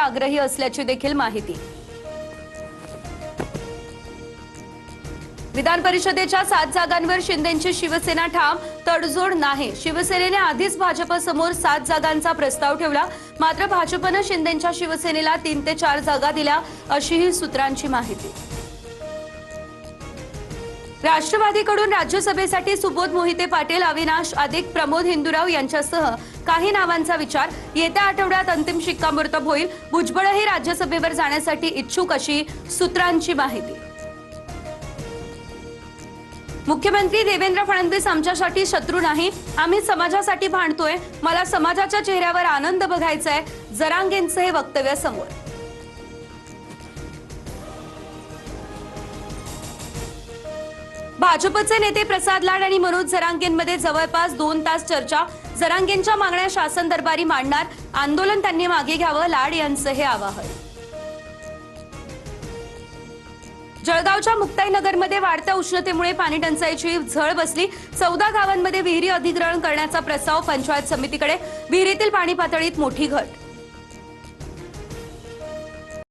आग्रही असल्याची देखील माहिती। विधान परिषदेच्या 7 जागांवर शिंदेंची शिवसेना ठाम, तडजोड नाही। शिवसेनेने आधीच भाजपसमोर 7 जागांचा प्रस्ताव ठेवला, मात्र भाजपने शिंदेंच्या शिवसेनेला 3 ते 4 जागा दिल्या, अशीही सूत्रांची माहिती। राष्ट्रवादीकडून राज्यसभेसाठी सुबोध मोहिते पाटील, अविनाश अधिक प्रमोद हिंदुराव यांच्यासह काही नावांचा विचार। येत्या आठवड्यात अंतिम शिक्कामोर्तब होईल। भुजबळही राज्यसभेवर जाण्यासाठी इच्छुक, अशी सूत्रांची माहिती। मुख्यमंत्री देवेंद्र फडणवीस आमच्यासाठी शत्रू नाही, आम्ही समाजासाठी भांडतोय, मला समाजाच्या चेहऱ्यावर आनंद बघायचा आहे, जरांगेंचे हे वक्तव्य समोर। भाजपचे नेते प्रसाद लाड आणि मनोज जरांगेंमध्ये जवळपास 2 तास चर्चा। जरांगेंच्या मागण्या शासन दरबारी मांडणार, आंदोलन त्यांनी मागे घ्यावं, लाड यांचं हे आवाहन। जळगावच्या मुक्ताईनगरमध्ये वाढत्या उष्णतेमुळे पाणी टंचाईची झळ बसली। 14 गावांमध्ये विहिरी अधिग्रहण करण्याचा प्रस्ताव पंचायत समितीकडे, विहिरीतील पाणी पातळीत मोठी घट।